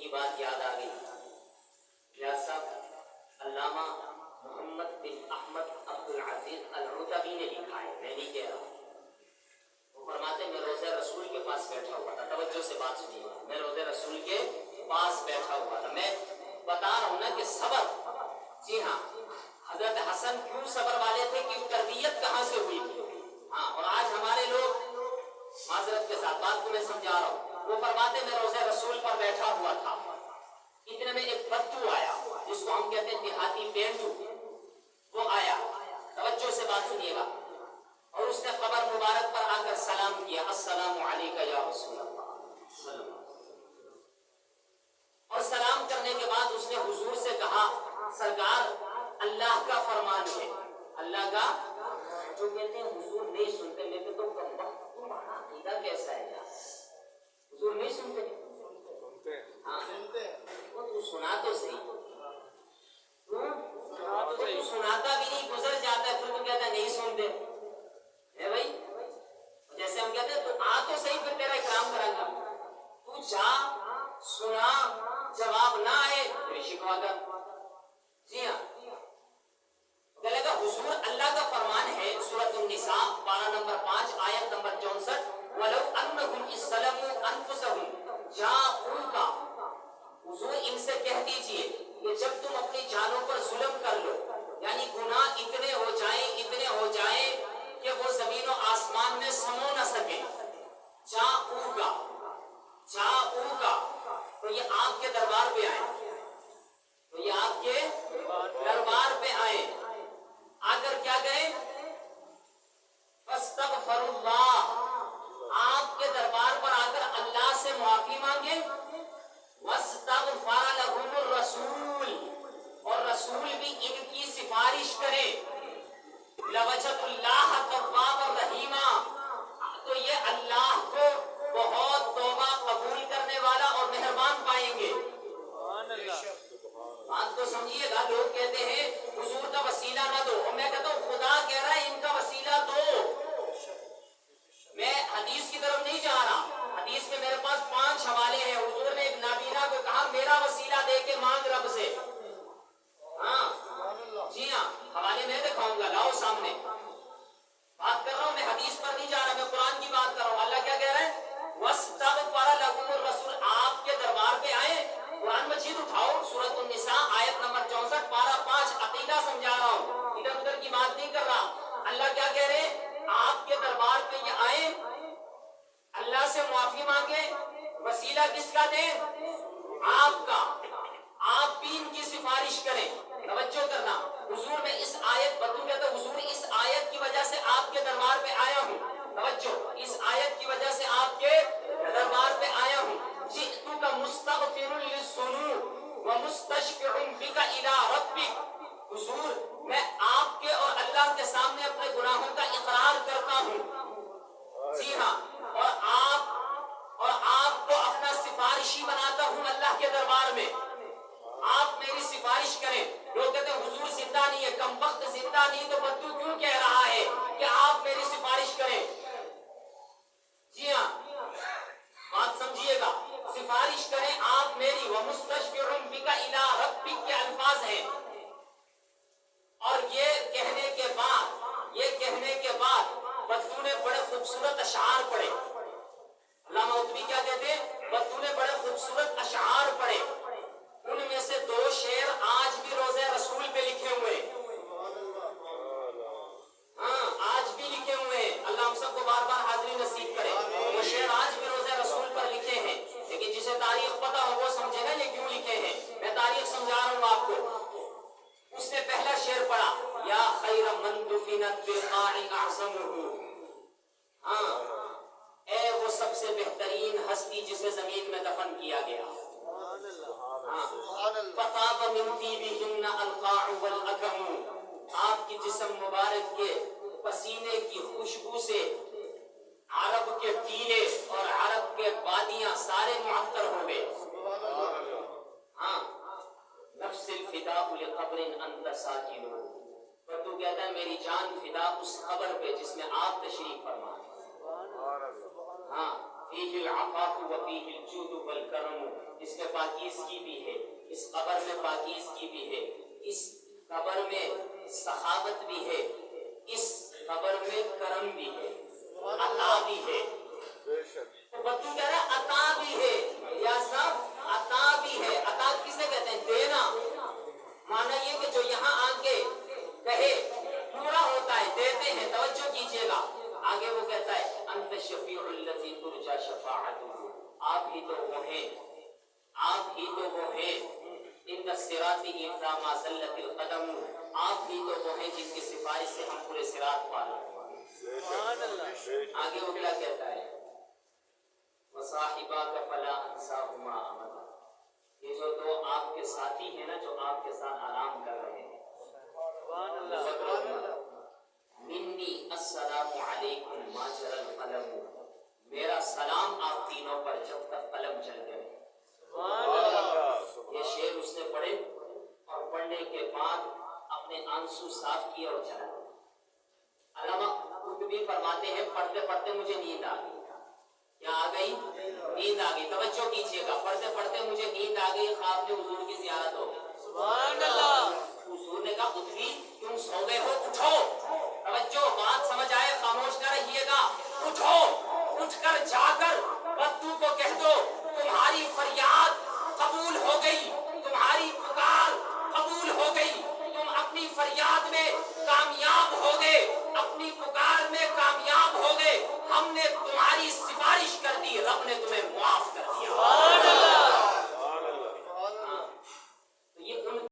کی بات یاد آ گئی. ریاض صاحب علامہ محمد بن احمد عبد العزیز العتبی نے لکھا ہے, میں نہیں کہہ رہا ہوں. وہ فرماتے ہیں میں روضہ رسول کے پاس بیٹھا ہوا تھا. توجہ سے بات سنیے, میں روضہ رسول کے پاس بیٹھا ہوا تھا. میں بتا رہا ہوں نا کہ صبر, جی ہاں, حضرت حسن کیوں صبر والے تھے کہ تربیت کہاں سے ہوئی تھی. ہاں, اور آج ہمارے لوگ, معذرت کے ساتھ بات کو میں سمجھا رہا ہوں, وہ فرماتے میں روضہ رسول پر بیٹھا ہوا تھا, اتنے میں ایک بدو آیا جس کو ہم کہتے ہیں دیہاتی پینڈو, وہ آیا. توجہ سے بات سنیے گا. اور اس نے قبر مبارک پر آ کر سلام کیا, السلام علیکم یا رسول اللہ. اور سلام کرنے کے بعد اس نے حضور سے کہا سرکار اللہ کا فرمان ہے, اللہ کا. جو کہتے ہیں حضور نہیں سنتے, میں کہتا ہوں تمہارا عقیدہ کیسا ہے یار, حضور نہیں سنتے. ہاں وہ تو سنا تو صحیح, تو سناتا بھی نہیں, گزر جاتا ہے, پھر وہ کہتا ہے نہیں سنتے ہے بھائی. جیسے ہم کہتے ہیں تو آ تو صحیح, پھر تیرا اکرام کریں گا. تو جا, سنا, جواب نہ آئے پھر شکوا کر. جی ہاں, کہے گا حضور اللہ کا فرمان ہے, سورۃ النساء پارہ نمبر 5 آیت نمبر 64, وَلَوْ أَنَّهُمْ إِذْ ظَلَمُوا أَنفُسَهُمْ جَاءُوكَ, حضور ان سے کہہ دیجئے کہ جب تم اپنی جانوں پر ظلم کر لو, یعنی گناہ اتنے ہو جائیں کہ وہ زمین و آسمان میں سمو نہ سکے. جاؤگا, تو یہ آپ کے دربار پہ آئے, تو یہ آپ کے دربار پہ آئے, آ کر کیا گئے, فاستغفر اللہ, آپ کے دربار پر آ کر اللہ سے معافی مانگے. واستغفر لهم الرسول, اور رسول بھی ان کی سفارش کرے. لوجد اللہ توابا رحیما, تو یہ اللہ کو بہت توبہ قبول کرنے والا اور مہربان پائیں گے. بات تو سمجھیے گا. لوگ کہتے ہیں حضور کا وسیلہ نہ دو, اور میں کہتا ہوں خدا کہہ رہا ہے ان کا وسیلہ دو. میں حدیث کی طرف نہیں جا رہا, حدیث میں میرے پاس 5 حوالے ہیں. حضور نے ایک نابینا کو کہا میرا وسیلہ دے کے مانگ رب سے. ہاں جی ہاں, حوالے میں دکھاؤں گا, لاؤ سامنے. بات کر رہا ہوں میں حدیث پر نہیں جا رہا, میں قرآن کی بات کر رہا ہوں. اللہ کیا کہہ رہا ہے, وَاسْتَغْفَرَ لَهُمُ الرَّسُولُ, آپ کے دربار پہ آئے. قرآن مجید اٹھاؤ, سورۃ النساء آیت نمبر 64 پارہ 5, عقیدہ سمجھا رہا ہوں, ادھر ادھر کی بات نہیں کر رہا. اللہ کیا کہہ رہے ہیں, آپ کے دربار پہ یہ آئے, اللہ سے معافی مانگے. وسیلہ کس کا دیں, آپ کا, آپ بھی ان کی سفارش کریں. توجہ کرنا, حضور میں اس آیت بدو کہتا ہے, حضور اس آیت کی وجہ سے آپ کے دربار پہ آیا ہوں. توجہ, اس آیت کی وجہ سے آپ کے دربار پہ آیا ہوں. جئتک مستغفر للذنوب ومستشفع بک الی ربک, حضور میں آپ کے اور اللہ کے سامنے اپنے گناہوں کا اقرار کرتا ہوں. جی ہاں, اور آپ کو اپنا سفارشی بناتا ہوں اللہ کے دربار میں. آپ میری سفارش کریں. لوگ کہتے ہیں حضور زندہ نہیں ہے, کم وقت زندہ نہیں, تو بدو کیوں کہہ رہا ہے کہ آپ میری سفارش کریں. جی ہاں, بات سمجھیے گا, سفارش کریں آپ میری. وَمُسْتَشْفِعٌ بِكَ إِلَىٰ رَبِّكَ کے الفاظ ہیں. اور یہ کہنے کے بعد بدو نے بڑے خوبصورت اشعار پڑھے. علامہ عتبی کیا کہتے ہیں, بدو نے بڑے خوبصورت اشعار پڑھے. ان میں سے 2 شعر آج بھی روضہ رسول پہ لکھے ہوئے ہیں. ہاں, آج بھی لکھے ہوئے ہیں. اللہ ہم سب کو بار بار حاضری نصیب کرے. وہ شعر آج بھی روضہ رسول پر لکھے ہیں. لیکن جسے تاریخ پتا ہو وہ سمجھے گا یہ کیوں لکھے ہیں. میں تاریخ سمجھا رہا ہوں آپ کو. اس نے پہلا شعر پڑھا, یا خیر من دفنت بالقاع اعظمہ, ہاں اے وہ سب سے بہترین ہستی جسے زمین میں دفن کیا گیا. فطاب من طیبہن القاع والاکم, آپ کی جسم مبارک کے پسینے کی خوشبو سے عرب کے ٹیلے اور عرب کے وادیاں سارے معطر ہو گئے. ہاں, نفس الفداء لقبر انت ساکن, پر تو کہتا ہے میری جان فدا اس قبر پہ جس میں آپ تشریف فرما. ہاں, فیہ العفاف و فیہ الجود والکرم, اس میں پاکیزگی بھی ہے، اس قبر میں پاکیزگی بھی ہے، اس قبر میں سخاوت بھی ہے، اس قبر میں کرم بھی ہے، عطا بھی ہے۔ تو بچوں کہہ رہا ہے عطا بھی ہے، یا صاحب عطا بھی ہے۔ عطا کسے کہتے ہیں؟ دینا۔ معنی یہ کہ جو یہاں آ کے کہے پورا ہوتا ہے، دیتے ہیں۔ توجہ کیجئے گا، آگے وہ کہتا ہے انت شفیع الذی ترجا شفاعتہ، آپ ہی تو وہ ہیں، آپ ہی تو وہ ہیں، ان الصراط اذا ما زلت القدم، آپ ہی تو وہ ہیں جن کی سفارش سے ہم پورے صراط پار ہوئے۔ آگے وہ کیا کہتا ہے؟ وصاحباک فلا انساہما ابدا، یہ جو دو آپ کے ساتھی ہیں نا، جو آپ کے ساتھ آرام کر رہے ہیں، منی السلام علیکم ما جرى القلم، میرا سلام آپ تینوں پر جب تک قلم چل گئے۔ یہ شعر اس نے پڑھے اور پڑھنے کے بعد اپنے آنسو صاف کیے اور چلا۔ علامہ قرطبی فرماتے ہیں پڑھتے پڑھتے مجھے نیند آ گئی۔ کیا آ گئی؟ نیند آ گئی۔ توجہ کیجئے گا، پڑھتے پڑھتے مجھے نیند آ گئی، خواب میں حضور کی زیارت ہو گئی۔ سبحان اللہ۔ حضور نے کہا قطبی تم سو گئے ہو، اٹھو۔ توجہ، بات سمجھ آئے، خاموش نہ رہیے گا۔ اٹھو، اٹھ کر جا کر بدو کو کہہ دو تمہاری فریاد قبول ہو گئی، تمہاری پکار قبول ہو گئی، تم اپنی فریاد میں کامیاب ہو گئے، اپنی پکار میں کامیاب ہو گئے، ہم نے تمہاری سفارش کر دی، رب نے تمہیں